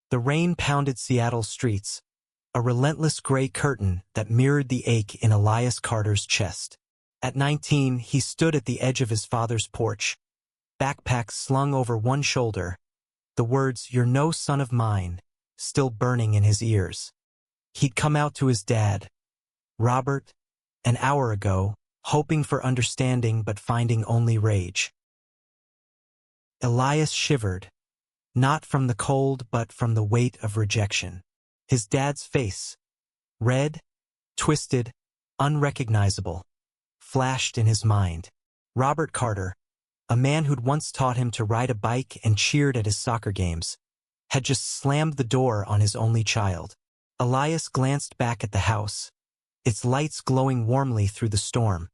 The rain pounded Seattle's streets, a relentless gray curtain that mirrored the ache in Elias Carter's chest. At 19, he stood at the edge of his father's porch, backpack slung over one shoulder, the words, "You're no son of mine," still burning in his ears. He'd come out to his dad, Robert, an hour ago, hoping for understanding but finding only rage. Elias shivered, not from the cold but from the weight of rejection. His dad's face, red, twisted, unrecognizable, flashed in his mind. Robert Carter, a man who'd once taught him to ride a bike and cheered at his soccer games, had just slammed the door on his only child. Elias glanced back at the house, its lights glowing warmly through the storm,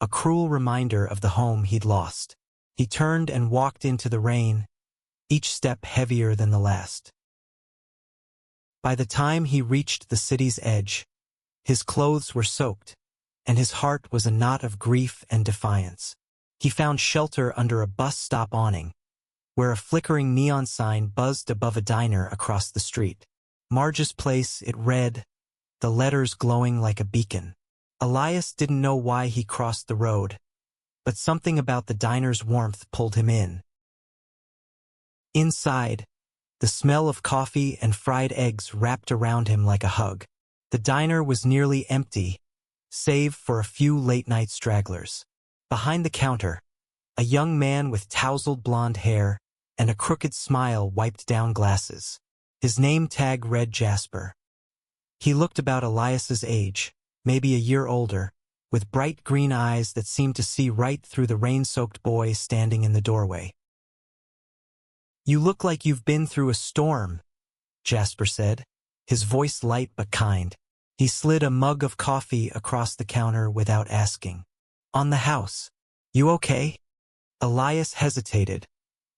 a cruel reminder of the home he'd lost. He turned and walked into the rain, each step heavier than the last. By the time he reached the city's edge, his clothes were soaked, and his heart was a knot of grief and defiance. He found shelter under a bus stop awning, where a flickering neon sign buzzed above a diner across the street. Marge's Place, it read, the letters glowing like a beacon. Elias didn't know why he crossed the road, but something about the diner's warmth pulled him in. Inside, the smell of coffee and fried eggs wrapped around him like a hug. The diner was nearly empty, save for a few late-night stragglers. Behind the counter, a young man with tousled blonde hair and a crooked smile wiped down glasses. His name tag read Jasper. He looked about Elias's age, maybe a year older, with bright green eyes that seemed to see right through the rain-soaked boy standing in the doorway. "You look like you've been through a storm," Jasper said, his voice light but kind. He slid a mug of coffee across the counter without asking. "On the house. You okay?" Elias hesitated,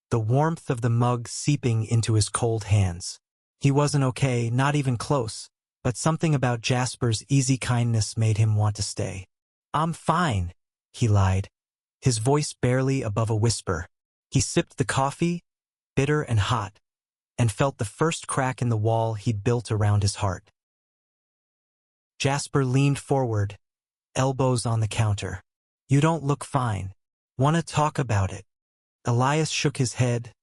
the warmth of the mug seeping into his cold hands. He wasn't okay, not even close, but something about Jasper's easy kindness made him want to stay. "I'm fine," he lied, his voice barely above a whisper. He sipped the coffee, bitter and hot, and felt the first crack in the wall he'd built around his heart. Jasper leaned forward, elbows on the counter. "You don't look fine. Want to talk about it?" Elias shook his head,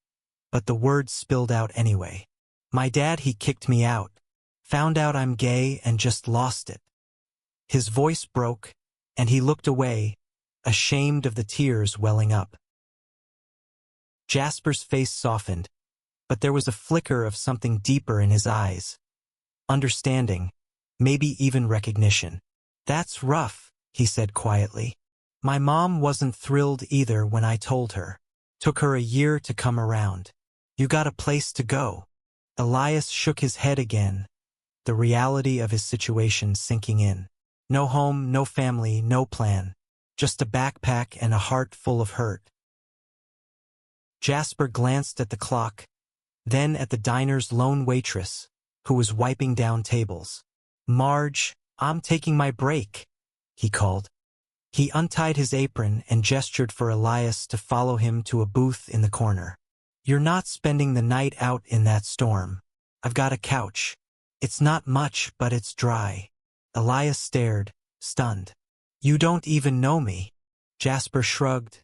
but the words spilled out anyway. "My dad, he kicked me out. Found out I'm gay and just lost it." His voice broke, and he looked away, ashamed of the tears welling up. Jasper's face softened, but there was a flicker of something deeper in his eyes. Understanding, maybe even recognition. "That's rough," he said quietly. "My mom wasn't thrilled either when I told her. Took her a year to come around. You got a place to go." Elias shook his head again, the reality of his situation sinking in. No home, no family, no plan. Just a backpack and a heart full of hurt. Jasper glanced at the clock, then at the diner's lone waitress, who was wiping down tables. "Marge, I'm taking my break," he called. He untied his apron and gestured for Elias to follow him to a booth in the corner. "You're not spending the night out in that storm. I've got a couch. It's not much, but it's dry." Elias stared, stunned. "You don't even know me." Jasper shrugged,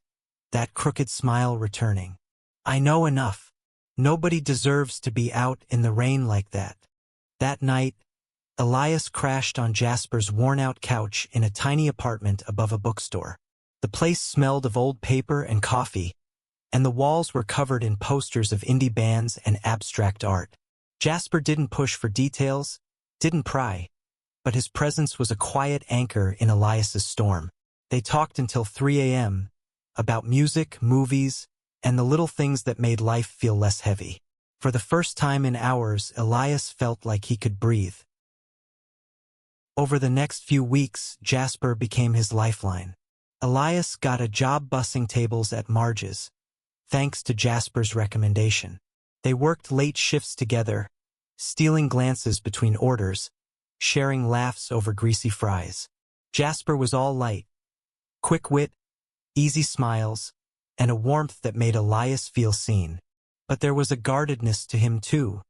that crooked smile returning. "I know enough. Nobody deserves to be out in the rain like that." That night, Elias crashed on Jasper's worn-out couch in a tiny apartment above a bookstore. The place smelled of old paper and coffee, and the walls were covered in posters of indie bands and abstract art. Jasper didn't push for details, didn't pry, but his presence was a quiet anchor in Elias's storm. They talked until 3 a.m., about music, movies, and the little things that made life feel less heavy. For the first time in hours, Elias felt like he could breathe. Over the next few weeks, Jasper became his lifeline. Elias got a job bussing tables at Marge's, thanks to Jasper's recommendation. They worked late shifts together, stealing glances between orders, sharing laughs over greasy fries. Jasper was all light, quick wit, easy smiles, and a warmth that made Elias feel seen. But there was a guardedness to him too,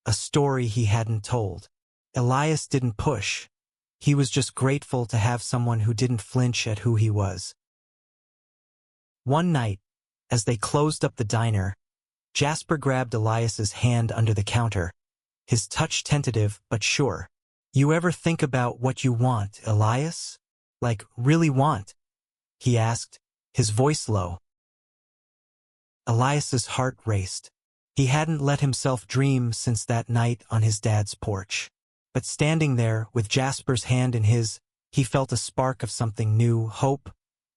a story he hadn't told. Elias didn't push. He was just grateful to have someone who didn't flinch at who he was. One night, as they closed up the diner, Jasper grabbed Elias's hand under the counter, his touch tentative but sure. "You ever think about what you want, Elias? Like, really want?" he asked, his voice low. Elias's heart raced. He hadn't let himself dream since that night on his dad's porch. But standing there, with Jasper's hand in his, he felt a spark of something new, hope,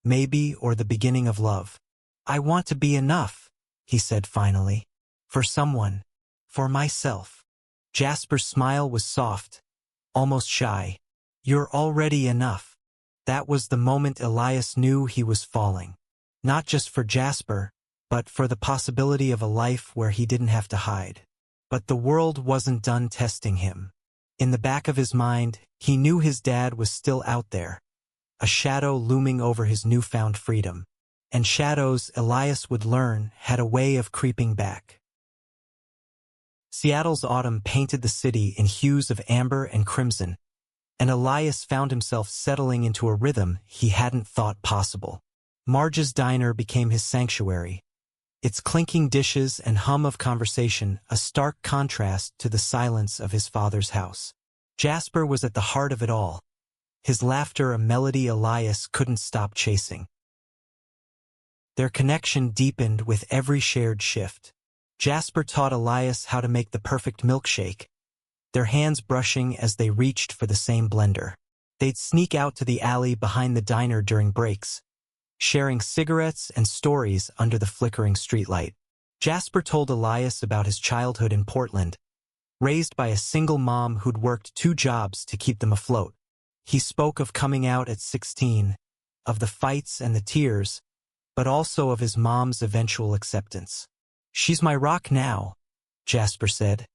maybe, or the beginning of love. "I want to be enough," he said finally. "For someone. For myself." Jasper's smile was soft, almost shy. "You're already enough." That was the moment Elias knew he was falling. Not just for Jasper, but for the possibility of a life where he didn't have to hide. But the world wasn't done testing him. In the back of his mind, he knew his dad was still out there, a shadow looming over his newfound freedom. And shadows, Elias would learn, had a way of creeping back. Seattle's autumn painted the city in hues of amber and crimson, and Elias found himself settling into a rhythm he hadn't thought possible. Marge's diner became his sanctuary, its clinking dishes and hum of conversation a stark contrast to the silence of his father's house. Jasper was at the heart of it all, his laughter a melody Elias couldn't stop chasing. Their connection deepened with every shared shift. Jasper taught Elias how to make the perfect milkshake, their hands brushing as they reached for the same blender. They'd sneak out to the alley behind the diner during breaks, sharing cigarettes and stories under the flickering streetlight. Jasper told Elias about his childhood in Portland, raised by a single mom who'd worked 2 jobs to keep them afloat. He spoke of coming out at 16, of the fights and the tears, but also of his mom's eventual acceptance. "She's my rock now," Jasper said,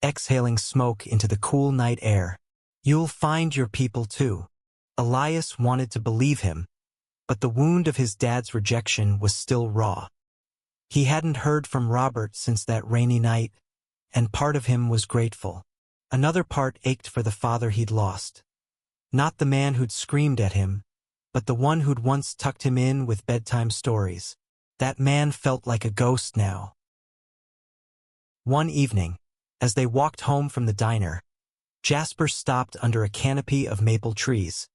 exhaling smoke into the cool night air. "You'll find your people too." Elias wanted to believe him, but the wound of his dad's rejection was still raw. He hadn't heard from Robert since that rainy night, and part of him was grateful. Another part ached for the father he'd lost. Not the man who'd screamed at him, but the one who'd once tucked him in with bedtime stories. That man felt like a ghost now. One evening, as they walked home from the diner, Jasper stopped under a canopy of maple trees,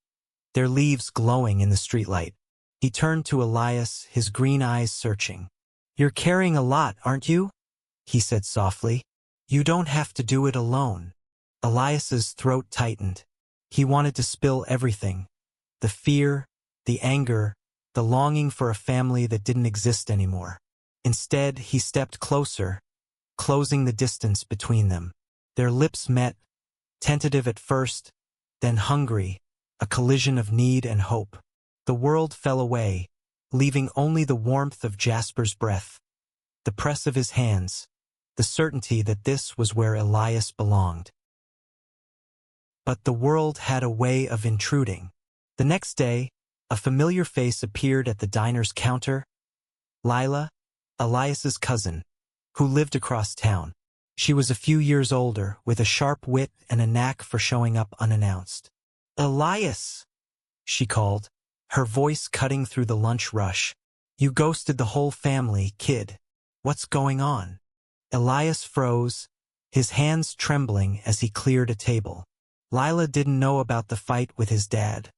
their leaves glowing in the streetlight. He turned to Elias, his green eyes searching. "You're carrying a lot, aren't you?" he said softly. "You don't have to do it alone." Elias's throat tightened. He wanted to spill everything. The fear, the anger, the longing for a family that didn't exist anymore. Instead, he stepped closer, closing the distance between them. Their lips met, tentative at first, then hungry, a collision of need and hope. The world fell away, leaving only the warmth of Jasper's breath, the press of his hands, the certainty that this was where Elias belonged. But the world had a way of intruding. The next day, a familiar face appeared at the diner's counter. Lila, Elias's cousin, who lived across town. She was a few years older, with a sharp wit and a knack for showing up unannounced. "Elias," she called, her voice cutting through the lunch rush. "You ghosted the whole family, kid. What's going on?" Elias froze, his hands trembling as he cleared a table. Lila didn't know about the fight with his dad,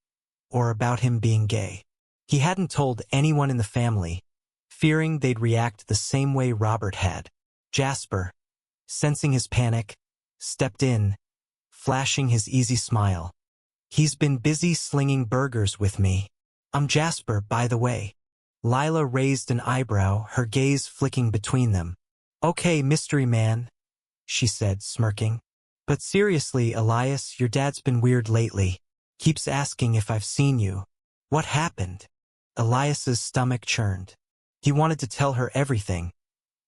or about him being gay. He hadn't told anyone in the family, fearing they'd react the same way Robert had. Jasper, sensing his panic, stepped in, flashing his easy smile. "He's been busy slinging burgers with me. I'm Jasper, by the way." Lila raised an eyebrow, her gaze flicking between them. "Okay, mystery man," she said, smirking. "But seriously, Elias, your dad's been weird lately. Keeps asking if I've seen you. What happened?" Elias's stomach churned. He wanted to tell her everything,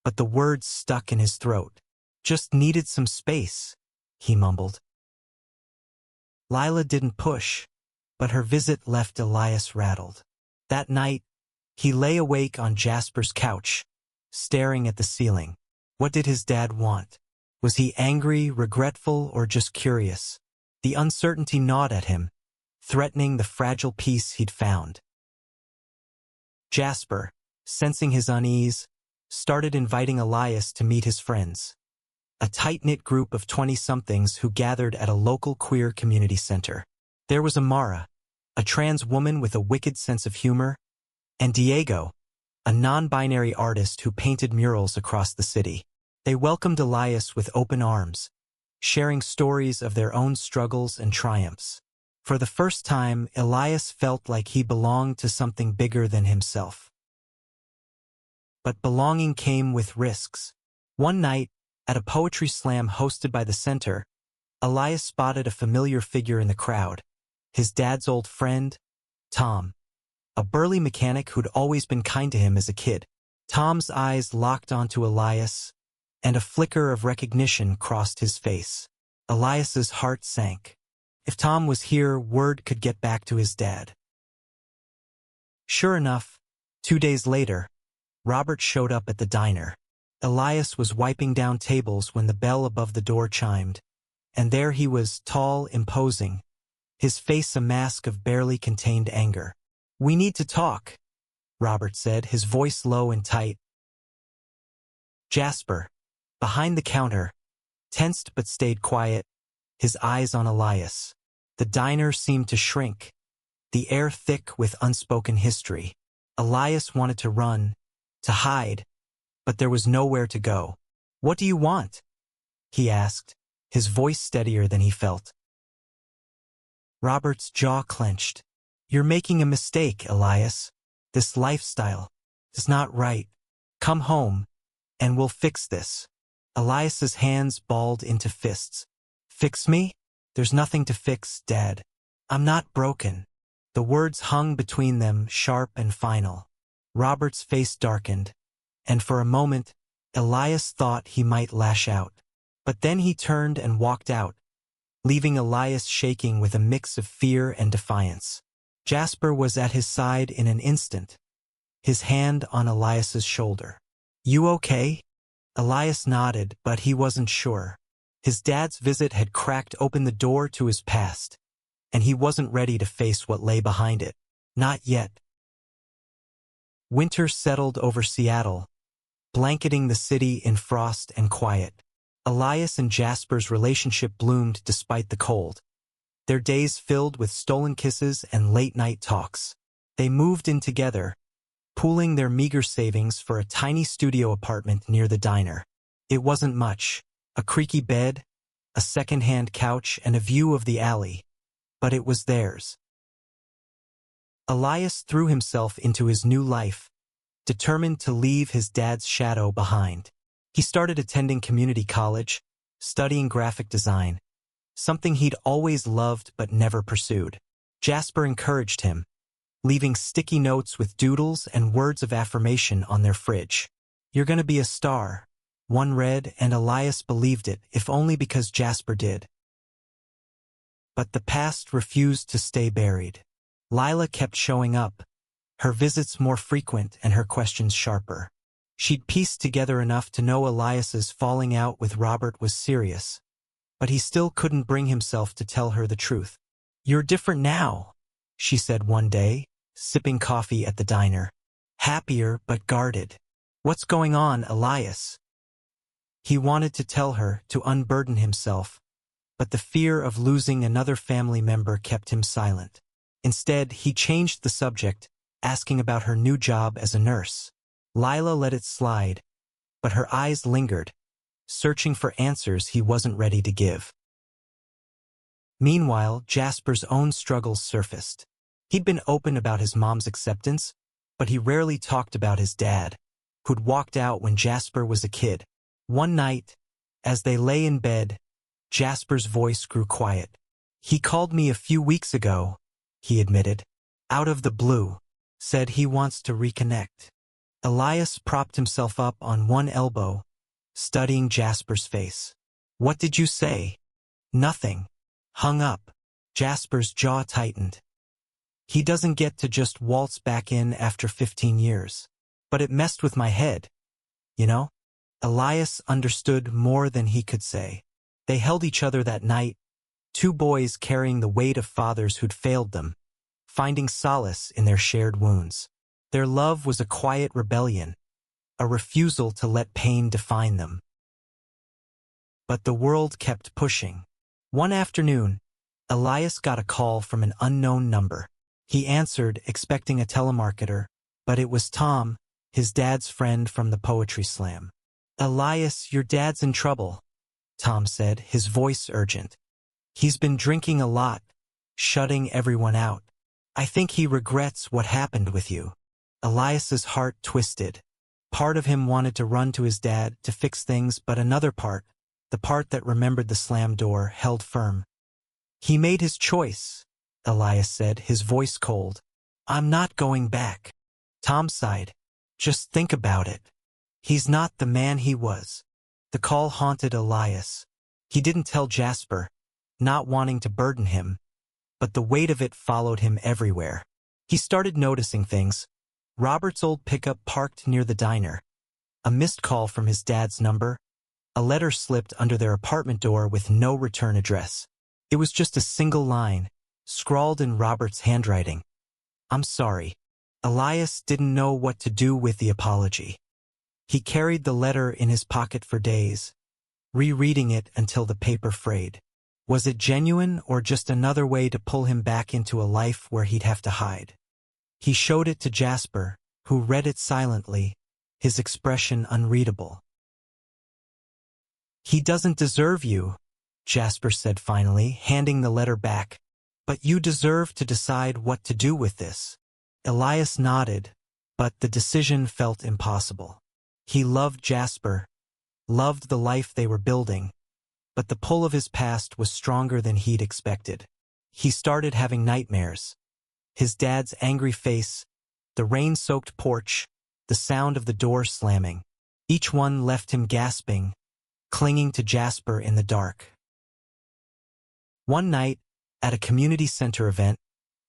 but the words stuck in his throat. "Just needed some space," he mumbled. Lila didn't push, but her visit left Elias rattled. That night, he lay awake on Jasper's couch, staring at the ceiling. What did his dad want? Was he angry, regretful, or just curious? The uncertainty gnawed at him, threatening the fragile peace he'd found. Jasper, sensing his unease, started inviting Elias to meet his friends. A tight-knit group of 20-somethings who gathered at a local queer community center. There was Amara, a trans woman with a wicked sense of humor, and Diego, a non-binary artist who painted murals across the city. They welcomed Elias with open arms, sharing stories of their own struggles and triumphs. For the first time, Elias felt like he belonged to something bigger than himself. But belonging came with risks. One night, at a poetry slam hosted by the center, Elias spotted a familiar figure in the crowd, his dad's old friend, Tom, a burly mechanic who'd always been kind to him as a kid. Tom's eyes locked onto Elias, and a flicker of recognition crossed his face. Elias's heart sank. If Tom was here, word could get back to his dad. Sure enough, 2 days later, Robert showed up at the diner. Elias was wiping down tables when the bell above the door chimed, and there he was, tall, imposing, his face a mask of barely contained anger. "We need to talk," Robert said, his voice low and tight. Jasper, behind the counter, tensed but stayed quiet, his eyes on Elias. The diner seemed to shrink, the air thick with unspoken history. Elias wanted to run, to hide, but there was nowhere to go. "What do you want?" he asked, his voice steadier than he felt. Robert's jaw clenched. "You're making a mistake, Elias. This lifestyle is not right. Come home, and we'll fix this." Elias's hands balled into fists. "Fix me? There's nothing to fix, Dad. I'm not broken." The words hung between them, sharp and final. Robert's face darkened, and for a moment, Elias thought he might lash out. But then he turned and walked out, leaving Elias shaking with a mix of fear and defiance. Jasper was at his side in an instant, his hand on Elias's shoulder. "You okay?" Elias nodded, but he wasn't sure. His dad's visit had cracked open the door to his past, and he wasn't ready to face what lay behind it. Not yet. Winter settled over Seattle, blanketing the city in frost and quiet. Elias and Jasper's relationship bloomed despite the cold, their days filled with stolen kisses and late-night talks. They moved in together, pooling their meager savings for a tiny studio apartment near the diner. It wasn't much, a creaky bed, a second-hand couch, and a view of the alley, but it was theirs. Elias threw himself into his new life, determined to leave his dad's shadow behind. He started attending community college, studying graphic design, something he'd always loved but never pursued. Jasper encouraged him, leaving sticky notes with doodles and words of affirmation on their fridge. "You're gonna be a star," one read, and Elias believed it, if only because Jasper did. But the past refused to stay buried. Lila kept showing up, her visits more frequent and her questions sharper. She'd pieced together enough to know Elias's falling out with Robert was serious, but he still couldn't bring himself to tell her the truth. "You're different now," she said one day, sipping coffee at the diner. "Happier but guarded." "What's going on, Elias?" He wanted to tell her, to unburden himself, but the fear of losing another family member kept him silent. Instead, he changed the subject, asking about her new job as a nurse. Lila let it slide, but her eyes lingered, searching for answers he wasn't ready to give. Meanwhile, Jasper's own struggles surfaced. He'd been open about his mom's acceptance, but he rarely talked about his dad, who'd walked out when Jasper was a kid. One night, as they lay in bed, Jasper's voice grew quiet. "He called me a few weeks ago," he admitted, "out of the blue, said he wants to reconnect." Elias propped himself up on one elbow, studying Jasper's face. "What did you say?" "Nothing." Hung up. Jasper's jaw tightened. "He doesn't get to just waltz back in after 15 years. But it messed with my head, you know? Elias understood more than he could say. They held each other that night, two boys carrying the weight of fathers who'd failed them, finding solace in their shared wounds. Their love was a quiet rebellion, a refusal to let pain define them. But the world kept pushing. One afternoon, Elias got a call from an unknown number. He answered, expecting a telemarketer, but it was Tom, his dad's friend from the poetry slam. "Elias, your dad's in trouble," Tom said, his voice urgent. "He's been drinking a lot, shutting everyone out. I think he regrets what happened with you." Elias's heart twisted. Part of him wanted to run to his dad to fix things, but another part, the part that remembered the slam door, held firm. "He made his choice," Elias said, his voice cold. "I'm not going back." Tom sighed. "Just think about it. He's not the man he was." The call haunted Elias. He didn't tell Jasper, not wanting to burden him, but the weight of it followed him everywhere. He started noticing things. Robert's old pickup parked near the diner. A missed call from his dad's number. A letter slipped under their apartment door with no return address. It was just a single line, scrawled in Robert's handwriting. "I'm sorry." Elias didn't know what to do with the apology. He carried the letter in his pocket for days, rereading it until the paper frayed. Was it genuine or just another way to pull him back into a life where he'd have to hide? He showed it to Jasper, who read it silently, his expression unreadable. "He doesn't deserve you," Jasper said finally, handing the letter back. "But you deserve to decide what to do with this." Elias nodded, but the decision felt impossible. He loved Jasper, loved the life they were building, but the pull of his past was stronger than he'd expected. He started having nightmares. His dad's angry face, the rain-soaked porch, the sound of the door slamming. Each one left him gasping, clinging to Jasper in the dark. One night, at a community center event,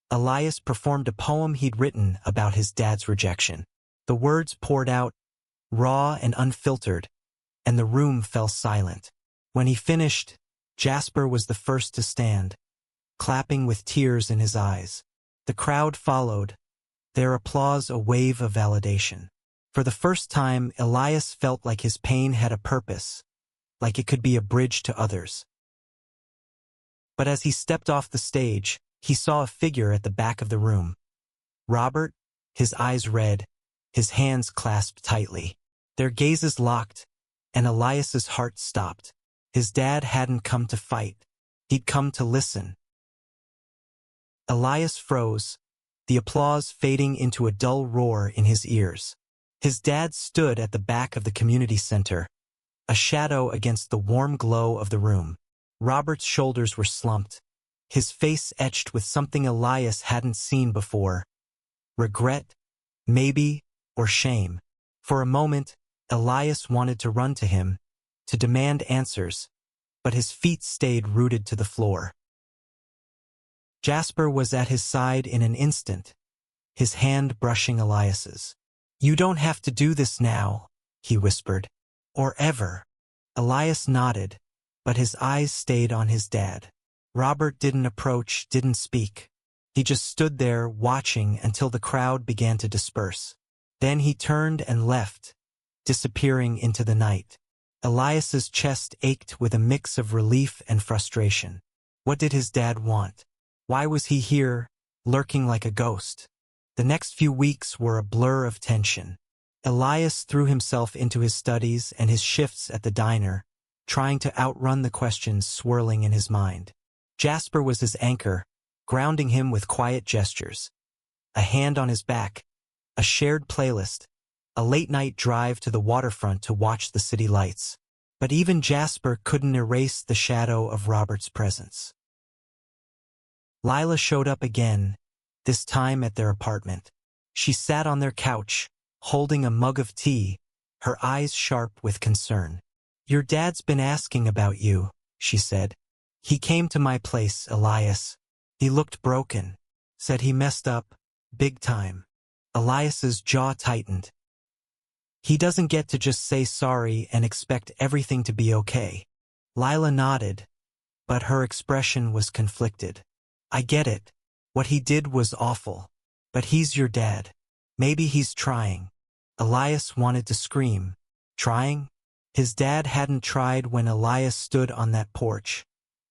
Elias performed a poem he'd written about his dad's rejection. The words poured out, raw and unfiltered, and the room fell silent. When he finished, Jasper was the first to stand, clapping with tears in his eyes. The crowd followed, their applause a wave of validation. For the first time, Elias felt like his pain had a purpose, like it could be a bridge to others. But as he stepped off the stage, he saw a figure at the back of the room. Robert, his eyes red, his hands clasped tightly. Their gazes locked, and Elias's heart stopped. His dad hadn't come to fight. He'd come to listen. Elias froze, the applause fading into a dull roar in his ears. His dad stood at the back of the community center, a shadow against the warm glow of the room. Robert's shoulders were slumped, his face etched with something Elias hadn't seen before. Regret, maybe, or shame. For a moment, Elias wanted to run to him, to demand answers, but his feet stayed rooted to the floor. Jasper was at his side in an instant, his hand brushing Elias's. "You don't have to do this now," he whispered. "Or ever." Elias nodded, but his eyes stayed on his dad. Robert didn't approach, didn't speak. He just stood there watching until the crowd began to disperse. Then he turned and left, disappearing into the night. Elias's chest ached with a mix of relief and frustration. What did his dad want? Why was he here, lurking like a ghost? The next few weeks were a blur of tension. Elias threw himself into his studies and his shifts at the diner, trying to outrun the questions swirling in his mind. Jasper was his anchor, grounding him with quiet gestures. A hand on his back, a shared playlist, a late-night drive to the waterfront to watch the city lights. But even Jasper couldn't erase the shadow of Robert's presence. Lila showed up again, this time at their apartment. She sat on their couch, holding a mug of tea, her eyes sharp with concern. "Your dad's been asking about you," she said. "He came to my place, Elias. He looked broken. Said he messed up, big time." Elias's jaw tightened. He doesn't get to just say sorry and expect everything to be okay. Lila nodded, but her expression was conflicted. I get it. What he did was awful. But he's your dad. Maybe he's trying. Elias wanted to scream. Trying? His dad hadn't tried when Elias stood on that porch,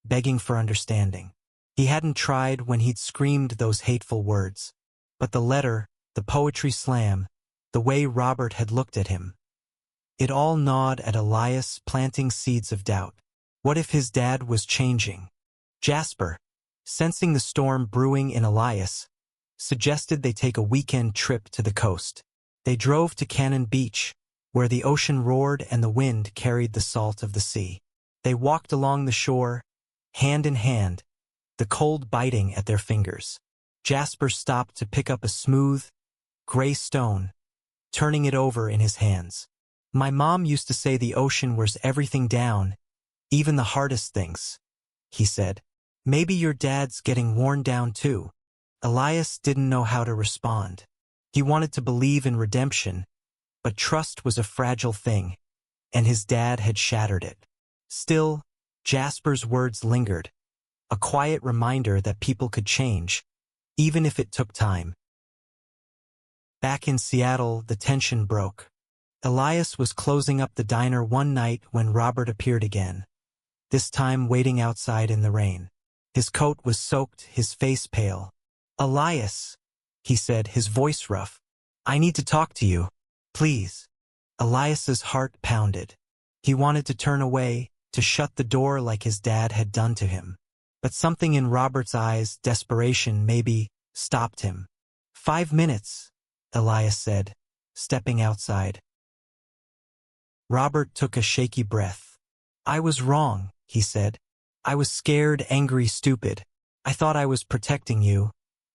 begging for understanding. He hadn't tried when he'd screamed those hateful words. But the letter, the poetry slam, the way Robert had looked at him. It all gnawed at Elias, planting seeds of doubt. What if his dad was changing? Jasper, sensing the storm brewing in Elias, suggested they take a weekend trip to the coast. They drove to Cannon Beach, where the ocean roared and the wind carried the salt of the sea. They walked along the shore, hand in hand, the cold biting at their fingers. Jasper stopped to pick up a smooth, gray stone, turning it over in his hands. My mom used to say the ocean wears everything down, even the hardest things, he said. Maybe your dad's getting worn down too. Elias didn't know how to respond. He wanted to believe in redemption, but trust was a fragile thing, and his dad had shattered it. Still, Jasper's words lingered, a quiet reminder that people could change, even if it took time. Back in Seattle, the tension broke. Elias was closing up the diner one night when Robert appeared again, this time waiting outside in the rain. His coat was soaked, his face pale. Elias, he said, his voice rough. I need to talk to you. Please. Elias's heart pounded. He wanted to turn away, to shut the door like his dad had done to him. But something in Robert's eyes, desperation maybe, stopped him. 5 minutes, Elias said, stepping outside. Robert took a shaky breath. I was wrong, he said. I was scared, angry, stupid. I thought I was protecting you,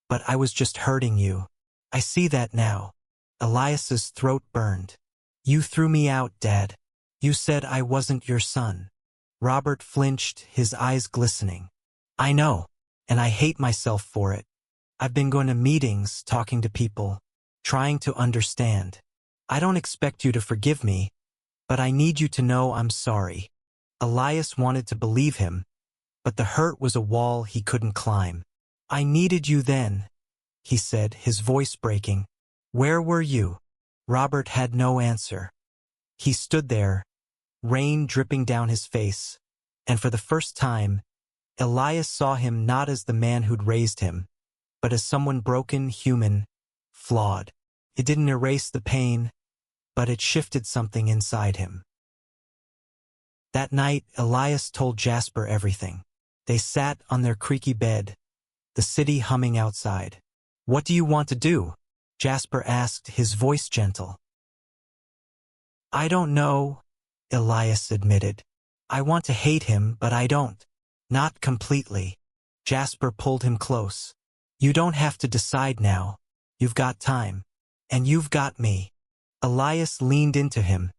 but I was just hurting you. I see that now. Elias's throat burned. You threw me out, Dad. You said I wasn't your son. Robert flinched, his eyes glistening. I know, and I hate myself for it. I've been going to meetings, talking to people, trying to understand. I don't expect you to forgive me, but I need you to know I'm sorry. Elias wanted to believe him, but the hurt was a wall he couldn't climb. I needed you then, he said, his voice breaking. Where were you? Robert had no answer. He stood there, rain dripping down his face, and for the first time, Elias saw him not as the man who'd raised him, but as someone broken, human, flawed. It didn't erase the pain, but it shifted something inside him. That night, Elias told Jasper everything. They sat on their creaky bed, the city humming outside. What do you want to do? Jasper asked, his voice gentle. I don't know, Elias admitted. I want to hate him, but I don't. Not completely. Jasper pulled him close. You don't have to decide now. You've got time. And you've got me. Elias leaned into him,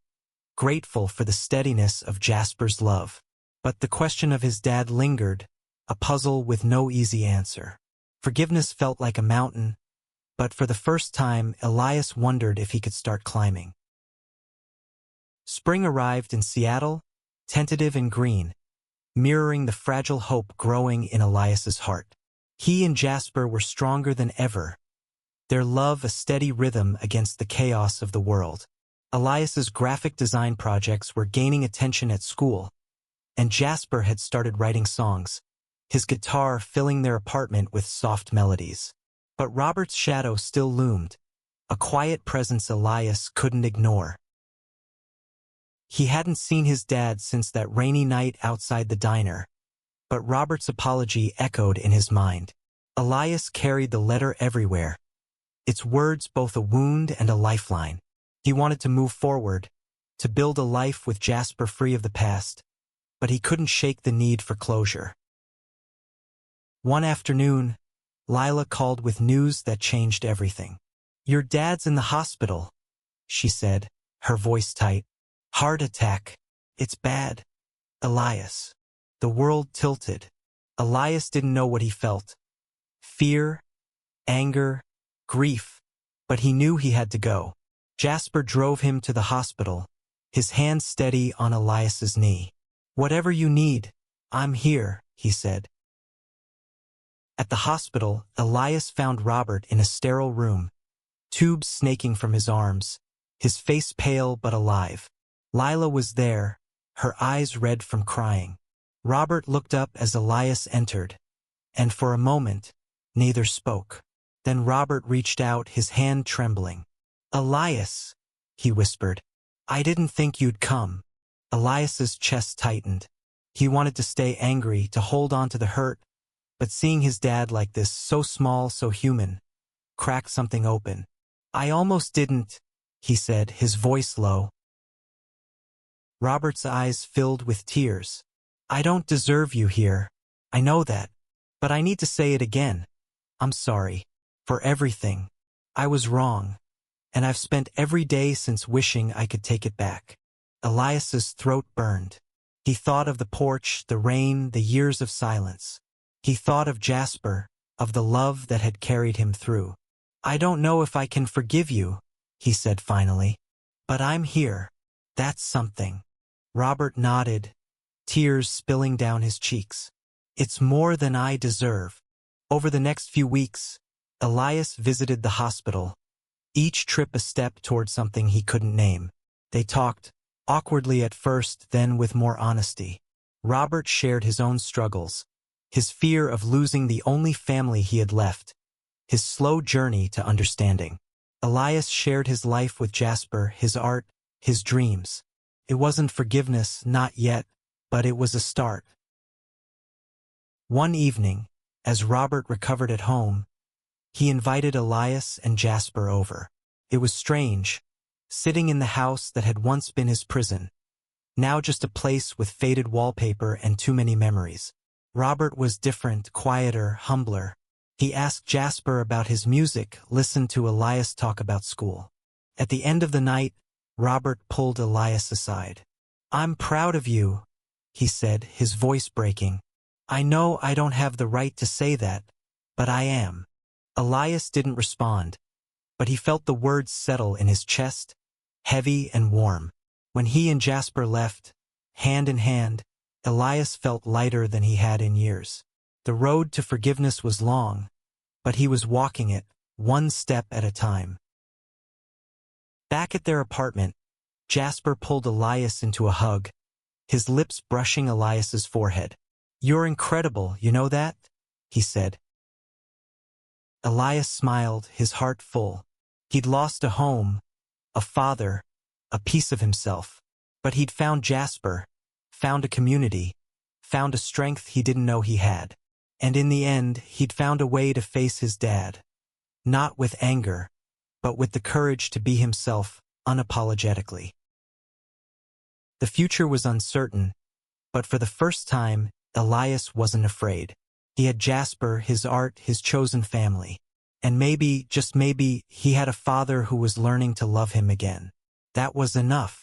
grateful for the steadiness of Jasper's love. But the question of his dad lingered, a puzzle with no easy answer. Forgiveness felt like a mountain, but for the first time, Elias wondered if he could start climbing. Spring arrived in Seattle, tentative and green, mirroring the fragile hope growing in Elias's heart. He and Jasper were stronger than ever, their love a steady rhythm against the chaos of the world. Elias's graphic design projects were gaining attention at school, and Jasper had started writing songs, his guitar filling their apartment with soft melodies. But Robert's shadow still loomed, a quiet presence Elias couldn't ignore. He hadn't seen his dad since that rainy night outside the diner, but Robert's apology echoed in his mind. Elias carried the letter everywhere, its words both a wound and a lifeline. He wanted to move forward, to build a life with Jasper free of the past, but he couldn't shake the need for closure. One afternoon, Lila called with news that changed everything. Your dad's in the hospital, she said, her voice tight. Heart attack. It's bad. Elias. The world tilted. Elias didn't know what he felt. Fear, anger, grief, but he knew he had to go. Jasper drove him to the hospital, his hand steady on Elias's knee. "Whatever you need, I'm here," he said. At the hospital, Elias found Robert in a sterile room, tubes snaking from his arms, his face pale but alive. Lila was there, her eyes red from crying. Robert looked up as Elias entered, and for a moment, neither spoke. Then Robert reached out, his hand trembling. "Elias," he whispered. "I didn't think you'd come." Elias's chest tightened. He wanted to stay angry, to hold on to the hurt, but seeing his dad like this, so small, so human, cracked something open. "I almost didn't," he said, his voice low. Robert's eyes filled with tears. "I don't deserve you here. I know that. But I need to say it again. I'm sorry. For everything. I was wrong. And I've spent every day since wishing I could take it back." Elias's throat burned. He thought of the porch, the rain, the years of silence. He thought of Jasper, of the love that had carried him through. "I don't know if I can forgive you," he said finally. "But I'm here. That's something." Robert nodded, tears spilling down his cheeks. "It's more than I deserve." Over the next few weeks, Elias visited the hospital, each trip a step toward something he couldn't name. They talked, awkwardly at first, then with more honesty. Robert shared his own struggles, his fear of losing the only family he had left, his slow journey to understanding. Elias shared his life with Jasper, his art, his dreams. It wasn't forgiveness, not yet, but it was a start. One evening, as Robert recovered at home, he invited Elias and Jasper over. It was strange, sitting in the house that had once been his prison, now just a place with faded wallpaper and too many memories. Robert was different, quieter, humbler. He asked Jasper about his music, listened to Elias talk about school. At the end of the night, Robert pulled Elias aside. "I'm proud of you," he said, his voice breaking. "I know I don't have the right to say that, but I am." Elias didn't respond, but he felt the words settle in his chest, heavy and warm. When he and Jasper left, hand in hand, Elias felt lighter than he had in years. The road to forgiveness was long, but he was walking it, one step at a time. Back at their apartment, Jasper pulled Elias into a hug, his lips brushing Elias's forehead. "You're incredible, you know that?" he said. Elias smiled, his heart full. He'd lost a home, a father, a piece of himself. But he'd found Jasper, found a community, found a strength he didn't know he had. And in the end, he'd found a way to face his dad. Not with anger, but with the courage to be himself, unapologetically. The future was uncertain, but for the first time, Elias wasn't afraid. He had Jasper, his art, his chosen family. And maybe, just maybe, he had a father who was learning to love him again. That was enough.